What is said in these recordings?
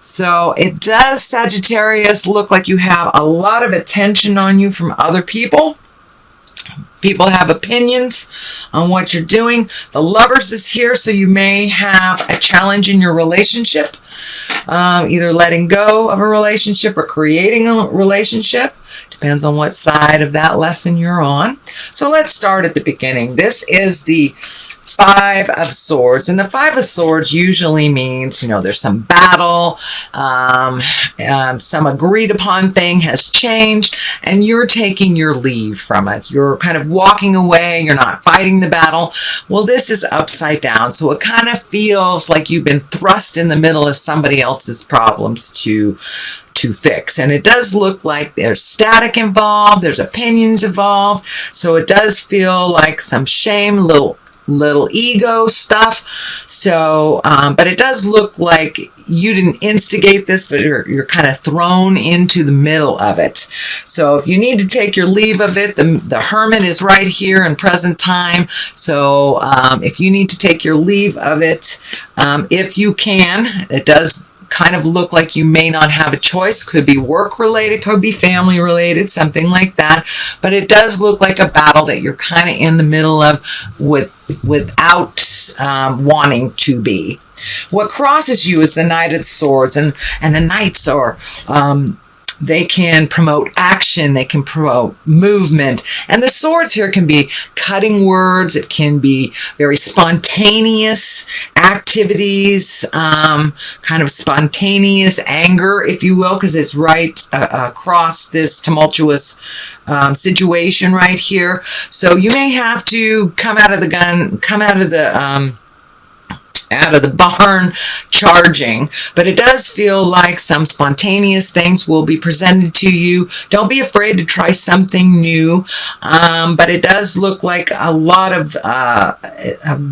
So it does, Sagittarius, look like you have a lot of attention on you from other people. People have opinions on what you're doing. The Lovers is here, so you may have a challenge in your relationship. Either letting go of a relationship or creating a relationship. Depends on what side of that lesson you're on. So let's start at the beginning. This is the Five of Swords, and the Five of Swords usually means, there's some battle, some agreed upon thing has changed, and you're taking your leave from it. You're kind of walking away. You're not fighting the battle. Well, this is upside down, so it kind of feels like you've been thrust in the middle of somebody else's problems to fix. And it does look like there's static involved, there's opinions involved, so it does feel like some shame, little ego stuff. So but it does look like you didn't instigate this, but you're kind of thrown into the middle of it. So if you need to take your leave of it, the Hermit is right here in present time. So if you need to take your leave of it, if you can, it does kind of look like you may not have a choice. Could be work related, could be family related, something like that. But it does look like a battle that you're kind of in the middle of without wanting to be. What crosses you is the Knight of Swords, and the Knights are they can promote action, they can promote movement. And the swords here can be cutting words, it can be very spontaneous activities, kind of spontaneous anger, if you will, because it's right across this tumultuous situation right here. So you may have to come out of the barn charging, but it does feel like some spontaneous things will be presented to you. Don't be afraid to try something new, but it does look like a lot of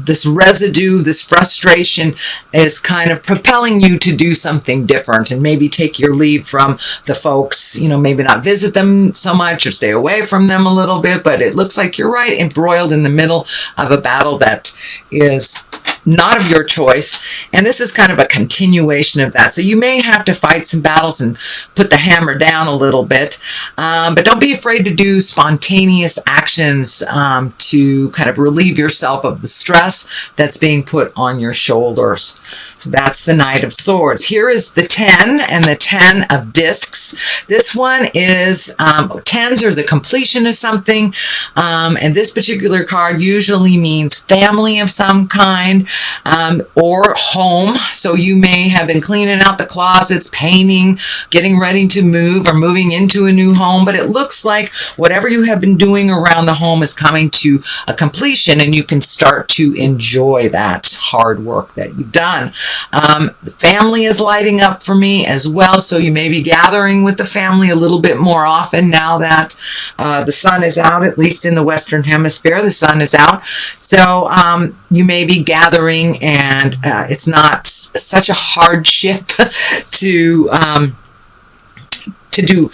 this residue, this frustration is kind of propelling you to do something different and maybe take your leave from the folks, maybe not visit them so much or stay away from them a little bit, but it looks like you're right embroiled in the middle of a battle that is not of your choice, and this is kind of a continuation of that. So you may have to fight some battles and put the hammer down a little bit, but don't be afraid to do spontaneous actions to kind of relieve yourself of the stress that's being put on your shoulders. So that's the Knight of Swords. Here is the 10 and the 10 of Discs. This one is, 10s are the completion of something, and this particular card usually means family of some kind, or home. So you may have been cleaning out the closets, painting, getting ready to move, or moving into a new home, but it looks like whatever you have been doing around the home is coming to a completion, and you can start to enjoy that hard work that you've done. The family is lighting up for me as well, so you may be gathering with the family a little bit more often now that the sun is out, at least in the Western Hemisphere, the sun is out. So you may be gathering, and it's not such a hardship to do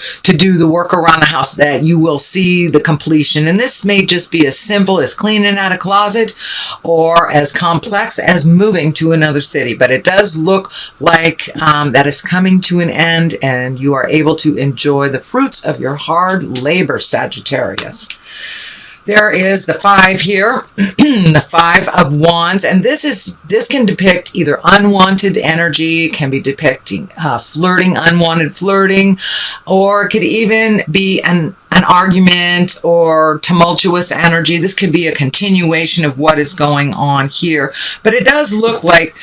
the work around the house that you will see the completion. And this may just be as simple as cleaning out a closet or as complex as moving to another city. But it does look like that is coming to an end, and you are able to enjoy the fruits of your hard labor, Sagittarius. There is the 5 here, the 5 of Wands, and this can depict either unwanted energy, can be depicting flirting, unwanted flirting, or it could even be an argument or tumultuous energy. This could be a continuation of what is going on here, but it does look like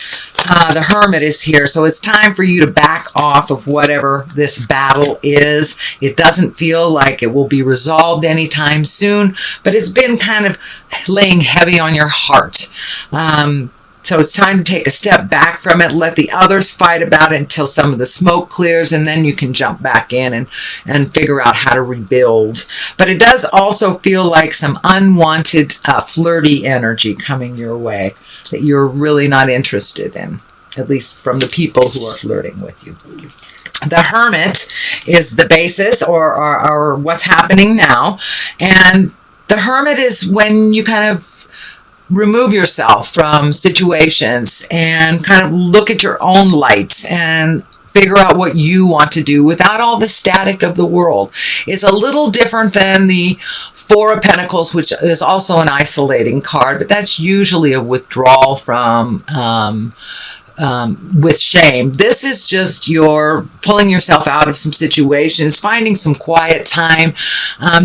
the Hermit is here, so it's time for you to back off of whatever this battle is. It doesn't feel like it will be resolved anytime soon, but it's been kind of laying heavy on your heart. So it's time to take a step back from it, let the others fight about it until some of the smoke clears, and then you can jump back in and figure out how to rebuild. But it does also feel like some unwanted flirty energy coming your way that you're really not interested in, at least from the people who are flirting with you. The Hermit is the basis or what's happening now. And the Hermit is when you kind of remove yourself from situations and kind of look at your own light and figure out what you want to do without all the static of the world. It's a little different than the Four of Pentacles, which is also an isolating card, but that's usually a withdrawal from with shame. This is just your pulling yourself out of some situations, finding some quiet time,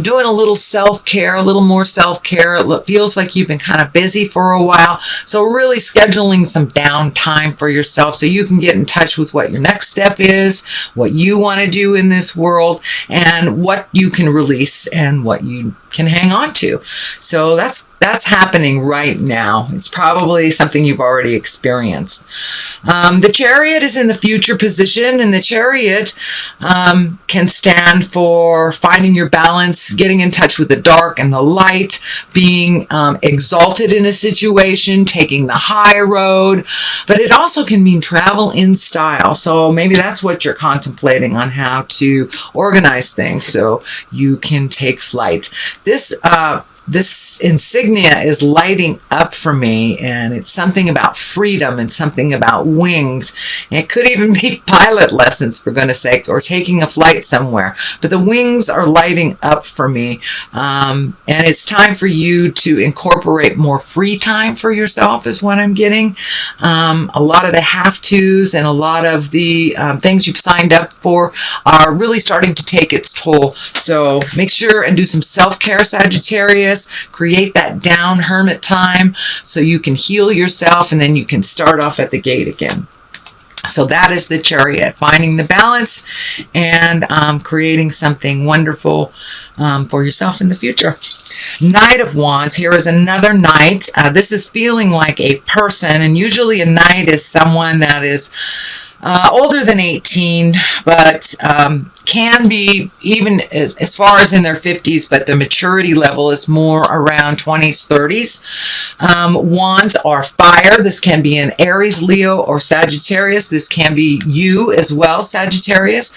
doing a little self-care, a little more self-care. It feels like you've been kind of busy for a while. So really scheduling some downtime for yourself so you can get in touch with what your next step is, what you want to do in this world, and what you can release and what you can hang on to. So that's happening right now. It's probably something you've already experienced. The Chariot is in the future position, and the Chariot can stand for finding your balance, getting in touch with the dark and the light, being exalted in a situation, taking the high road, but it also can mean travel in style. So maybe that's what you're contemplating on how to organize things so you can take flight. This insignia is lighting up for me, and it's something about freedom and something about wings. And it could even be pilot lessons, for goodness sakes, or taking a flight somewhere. But the wings are lighting up for me, and it's time for you to incorporate more free time for yourself is what I'm getting. A lot of the have-tos and a lot of the things you've signed up for are really starting to take its toll. So make sure and do some self-care, Sagittarius. Create that down hermit time so you can heal yourself, and then you can start off at the gate again. So that is the Chariot, finding the balance and creating something wonderful for yourself in the future. Knight of Wands. Here is another Knight. This is feeling like a person, and usually a Knight is someone that is older than 18, but can be even as far as in their 50s, but the maturity level is more around 20s, 30s. Wands are fire. This can be an Aries, Leo, or Sagittarius. This can be you as well, Sagittarius.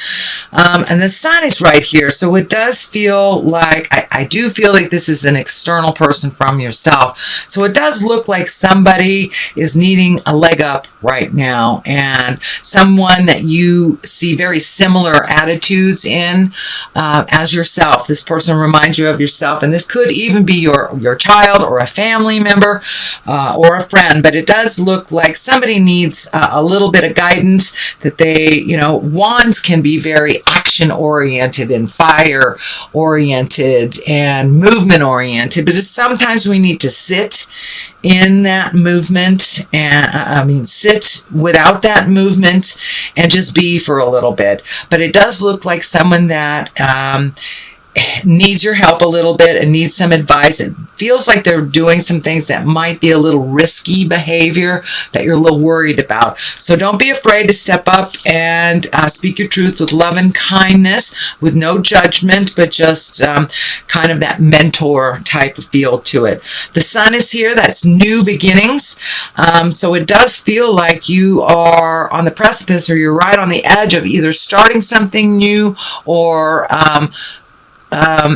And the Sun is right here. So it does feel like, I do feel like this is an external person from yourself. So it does look like somebody is needing a leg up right now, and someone that you see very similar attitudes in as yourself. This person reminds you of yourself, and this could even be your child or a family member or a friend, but it does look like somebody needs a little bit of guidance, that they, wands can be very action oriented and fire oriented and movement oriented, but sometimes we need to sit in that movement, and sit without that movement and just be for a little bit. But it does look like someone that needs your help a little bit and needs some advice. It feels like they're doing some things that might be a little risky behavior that you're a little worried about. So don't be afraid to step up and speak your truth with love and kindness, with no judgment, but just kind of that mentor type of feel to it. The Sun is here. That's new beginnings. So it does feel like you are on the precipice, or you're right on the edge of either starting something new or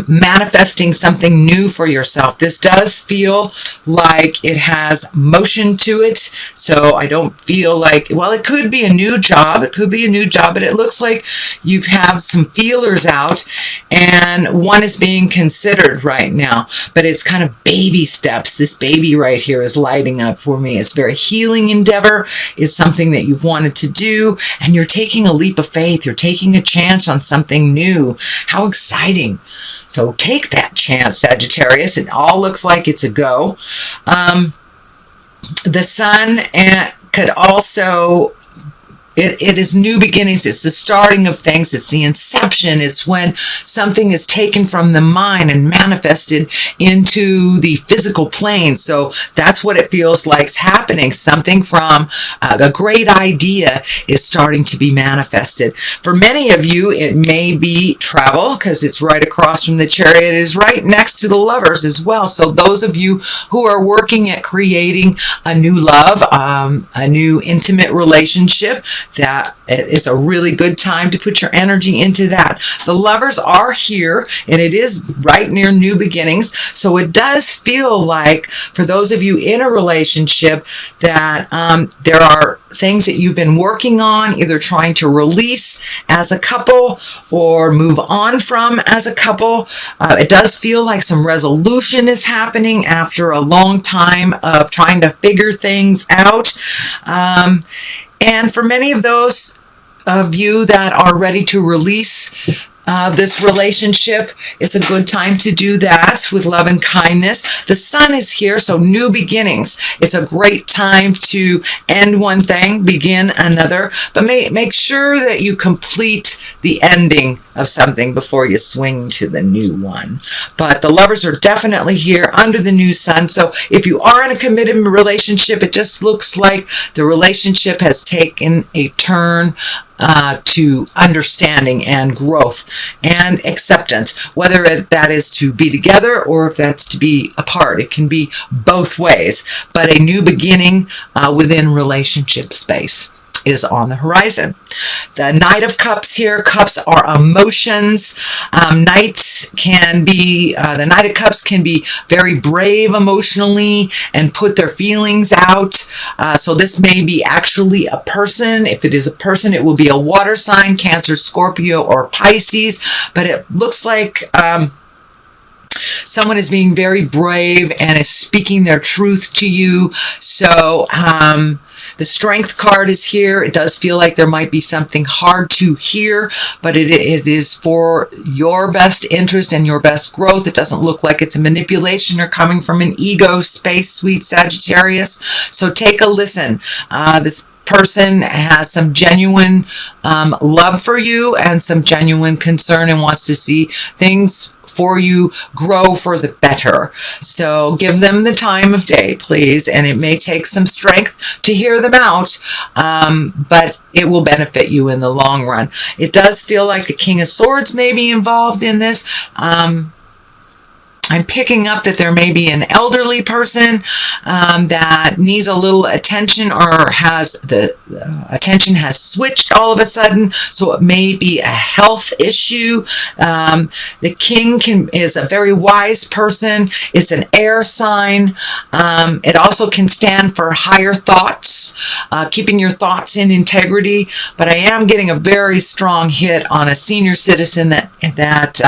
manifesting something new for yourself. This does feel like it has motion to it. So I don't feel like, well, it could be a new job. It could be a new job, but it looks like you have some feelers out, and one is being considered right now, but it's kind of baby steps. This baby right here is lighting up for me. It's a very healing endeavor. It's something that you've wanted to do, and you're taking a leap of faith. You're taking a chance on something new. How exciting. So take that chance, Sagittarius. It all looks like it's a go. The Sun could also, it is new beginnings. It's the starting of things. It's the inception. It's when something is taken from the mind and manifested into the physical plane. So that's what it feels like is happening. Something from a great idea is starting to be manifested. For many of you, it may be travel, because it's right across from the Chariot. It is right next to the Lovers as well. So those of you who are working at creating a new love, a new intimate relationship, that it is a really good time to put your energy into that. The Lovers are here, and it is right near new beginnings. So it does feel like, for those of you in a relationship, that there are things that you've been working on, either trying to release as a couple or move on from as a couple. It does feel like some resolution is happening after a long time of trying to figure things out. And for many of those of you that are ready to release this relationship, it's a good time to do that with love and kindness. The Sun is here, so new beginnings. It's a great time to end one thing, begin another, but make sure that you complete the ending of something before you swing to the new one. But the Lovers are definitely here under the new Sun. So if you are in a committed relationship, it just looks like the relationship has taken a turn to understanding and growth and acceptance, whether that is to be together or if that's to be apart. It can be both ways, but a new beginning within relationship space is on the horizon. The Knight of Cups here. Cups are emotions. Knights can be, the Knight of Cups can be very brave emotionally and put their feelings out. So this may be actually a person. If it is a person, it will be a water sign, Cancer, Scorpio, or Pisces. But it looks like someone is being very brave and is speaking their truth to you. So the Strength card is here. It does feel like there might be something hard to hear, but it is for your best interest and your best growth. It doesn't look like it's a manipulation or coming from an ego space, sweet Sagittarius. So take a listen. This person has some genuine love for you and some genuine concern and wants to see things for you grow for the better. So give them the time of day, please. And it may take some strength to hear them out, but it will benefit you in the long run. It does feel like the King of Swords may be involved in this. I'm picking up that there may be an elderly person that needs a little attention, or has the attention has switched all of a sudden, so it may be a health issue. The King is a very wise person. It's an air sign. It also can stand for higher thoughts, keeping your thoughts in integrity. But I am getting a very strong hit on a senior citizen that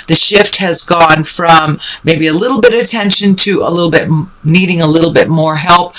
the shift has gone from maybe a little bit of attention to a little bit needing a little bit more help.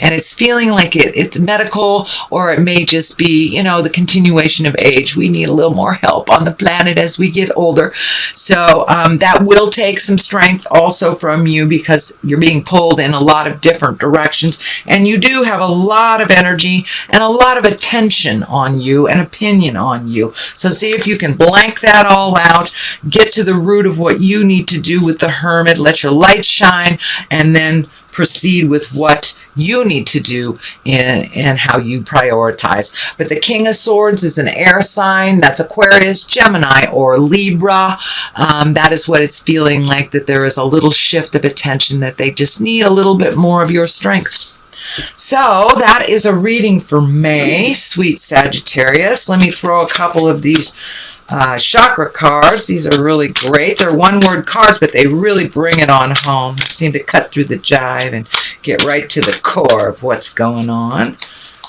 And it's feeling like it's medical, or it may just be, the continuation of age. We need a little more help on the planet as we get older. So that will take some strength also from you, because you're being pulled in a lot of different directions. And you do have a lot of energy and a lot of attention on you and opinion on you. So see if you can blank that all out, get to the root of what you need to do with the Hermit, let your light shine, and then proceed with what you need to do and how you prioritize. But the King of Swords is an air sign. That's Aquarius, Gemini, or Libra. That is what it's feeling like, that there is a little shift of attention, that they just need a little bit more of your strength. So that is a reading for May, sweet Sagittarius. Let me throw a couple of these chakra cards. These are really great. They're one-word cards, but they really bring it on home. They seem to cut through the jive and get right to the core of what's going on.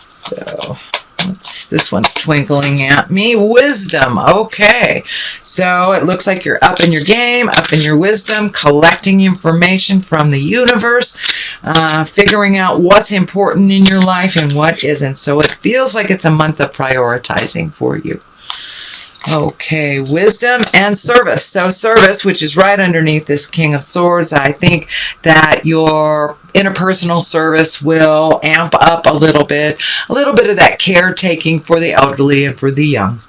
So this one's twinkling at me. Wisdom. Okay. So it looks like you're up in your game, up in your wisdom, collecting information from the universe, figuring out what's important in your life and what isn't. So it feels like it's a month of prioritizing for you. Okay, wisdom and service. So service, which is right underneath this King of Swords, I think that your interpersonal service will amp up a little bit of that caretaking for the elderly and for the young.